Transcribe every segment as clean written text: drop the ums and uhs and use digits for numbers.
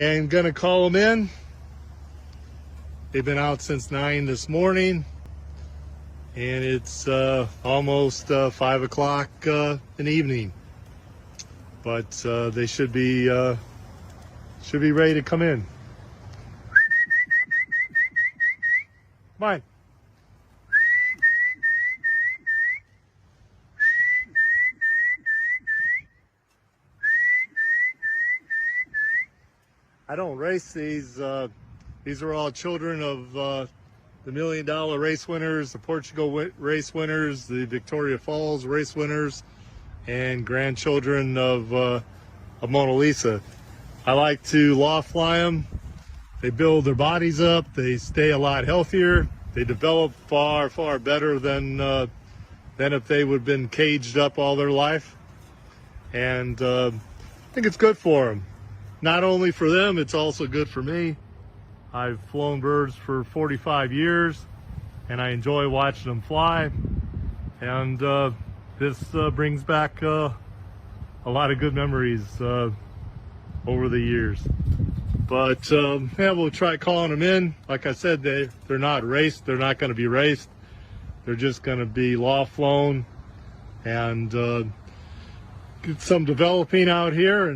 and gonna call them in. They've been out since 9 this morning, and it's almost 5 o'clock in the evening. But they should be ready to come in. Come on. I don't race these. These are all children of the $1 Million race winners, the Portugal race winners, the Victoria Falls race winners, and grandchildren of Mona Lisa. I like to loft fly them. They build their bodies up. They stay a lot healthier. They develop far, far better than if they would have been caged up all their life. And I think it's good for them. Not only for them, it's also good for me. I've flown birds for 45 years, and I enjoy watching them fly. And this brings back a lot of good memories over the years. But yeah, we'll try calling them in. Like I said, they're not raced. They're not going to be raced. They're just going to be loft flown and get some developing out here.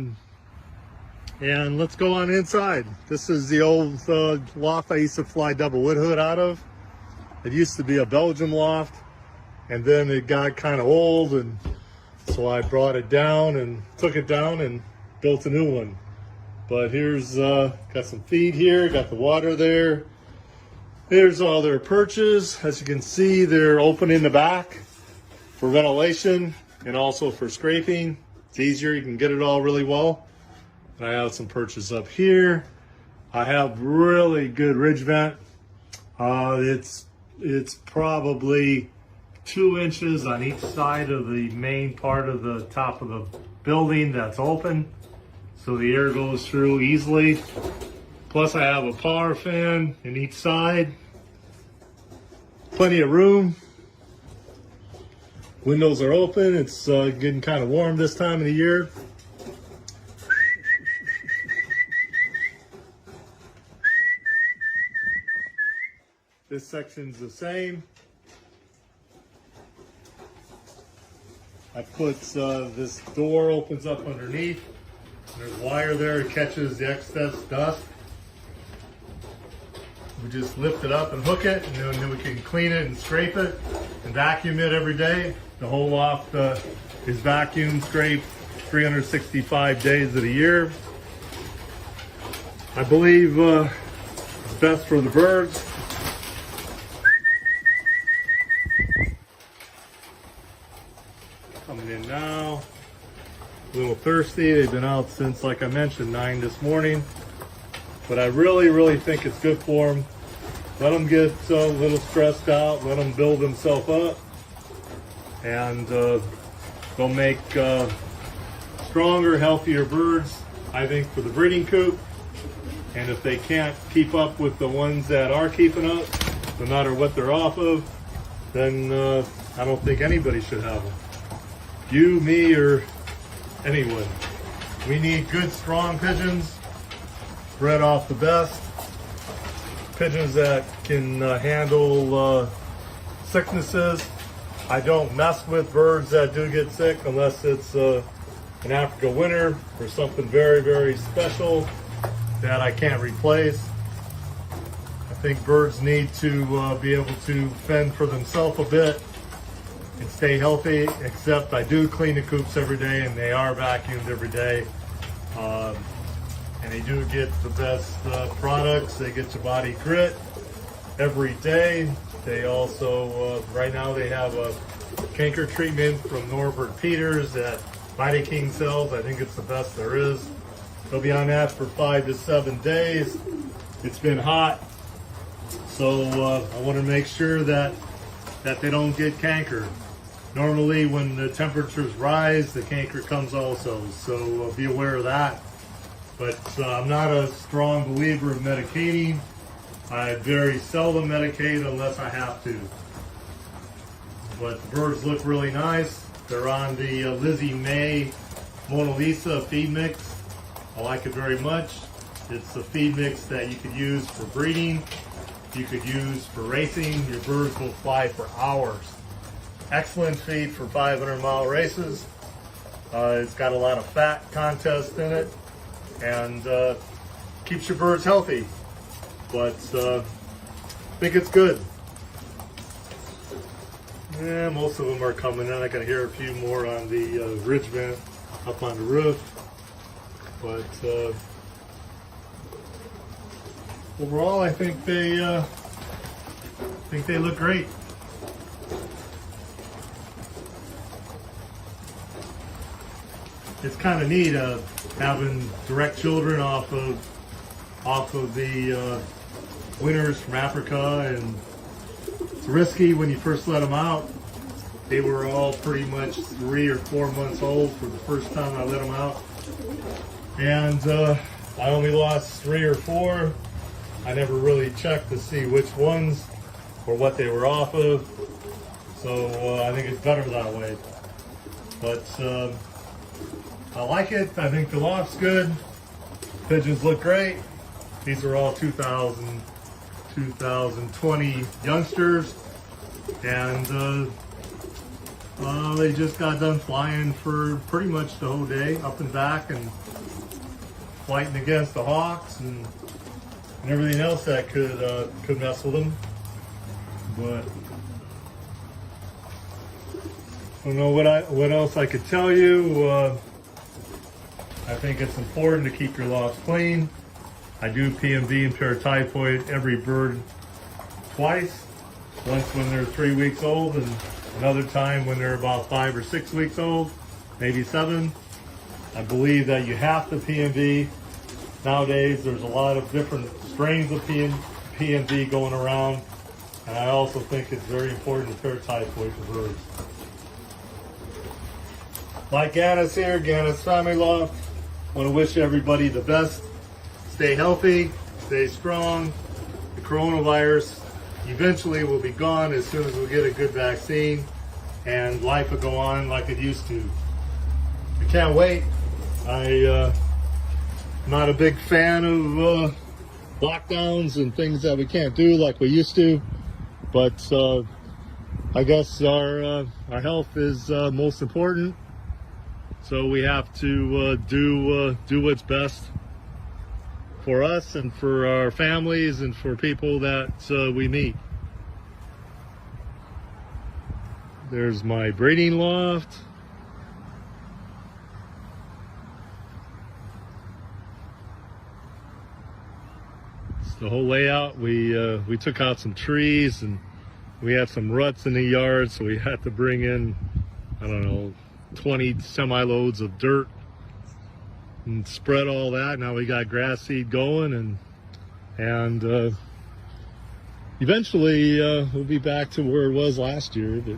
And let's go on inside. This is the old loft I used to fly double wood hood out of. It used to be a Belgium loft, and then it got kind of old, and so I brought it down and took it down and built a new one. But here's got some feed here, got the water there. There's all their perches. As you can see, they're open in the back for ventilation and also for scraping. It's easier, you can get it all really well. And I have some perches up here. I have really good ridge vent. It's probably 2 inches on each side of the main part of the top of the building that's open, so the air goes through easily. Plus I have a power fan in each side. Plenty of room. Windows are open. It's getting kind of warm this time of the year. This section's the same. I put this door opens up underneath. There's wire there, it catches the excess dust. We just lift it up and hook it, and then we can clean it and scrape it and vacuum it every day. The whole loft is vacuum scraped 365 days of the year. I believe it's best for the birds. Coming in now, a little thirsty. They've been out since, like I mentioned, 9 this morning. But I really think it's good for them. Let them get a little stressed out, let them build themselves up, and they'll make stronger, healthier birds, I think, for the breeding coop. And if they can't keep up with the ones that are keeping up, no matter what they're off of, then I don't think anybody should have them. You, me, or anyone. We need good, strong pigeons, bred off the best. Pigeons that can handle sicknesses. I don't mess with birds that do get sick unless it's an Africa winter or something very special that I can't replace. I think birds need to be able to fend for themselves a bit and stay healthy, except I do clean the coops every day, and they are vacuumed every day. And they do get the best products. They get your body grit every day. They also, right now they have a canker treatment from Norbert Peters that Mighty King sells. I think it's the best there is. They'll be on that for 5 to 7 days. It's been hot, so I want to make sure that they don't get canker. Normally when the temperatures rise, the canker comes also, so be aware of that. But I'm not a strong believer of medicating. I very seldom medicate unless I have to. But the birds look really nice. They're on the Lizzie May Mona Lisa feed mix. I like it very much. It's a feed mix that you could use for breeding, you could use for racing. Your birds will fly for hours. Excellent feed for 500-mile races. It's got a lot of fat content in it, and keeps your birds healthy. But I think it's good. Yeah, most of them are coming in. I can hear a few more on the ridge vent up on the roof. But overall, I think they look great. It's kind of neat having direct children off of the winners from Africa, and it's risky when you first let them out. They were all pretty much 3 or 4 months old for the first time I let them out, and I only lost 3 or 4. I never really checked to see which ones or what they were off of, so I think it's better that way. But I like it. I think the loft's good. Pigeons look great. These are all 2020 youngsters, and they just got done flying for pretty much the whole day, up and back, and fighting against the hawks and everything else that could mess with them. But I don't know what else I could tell you. I think it's important to keep your loft clean. I do PMV and paratyphoid every bird twice. Once when they're 3 weeks old, and another time when they're about 5 or 6 weeks old, maybe 7. I believe that you have to PMV. Nowadays, there's a lot of different strains of PMV going around, and I also think it's very important to paratyphoid for birds. Like Ganus here, Ganus Family Loft. I want to wish everybody the best. Stay healthy, stay strong. The coronavirus eventually will be gone as soon as we get a good vaccine, and life will go on like it used to. I can't wait. I'm not a big fan of lockdowns and things that we can't do like we used to, but I guess our health is most important. So we have to do what's best for us and for our families and for people that we meet. There's my breeding loft. It's the whole layout. We took out some trees, and we had some ruts in the yard, so we had to bring in, I don't know, 20 semi-loads of dirt and spread all that. Now we got grass seed going, and eventually we'll be back to where it was last year. But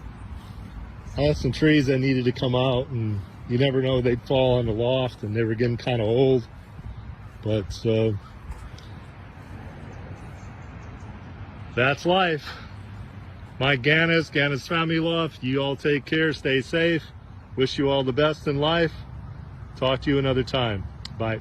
I had some trees that needed to come out, and you never know, they'd fall on the loft, and they were getting kind of old. But that's life. My Ganus Family Loft, you all take care, stay safe. Wish you all the best in life. Talk to you another time. Bye.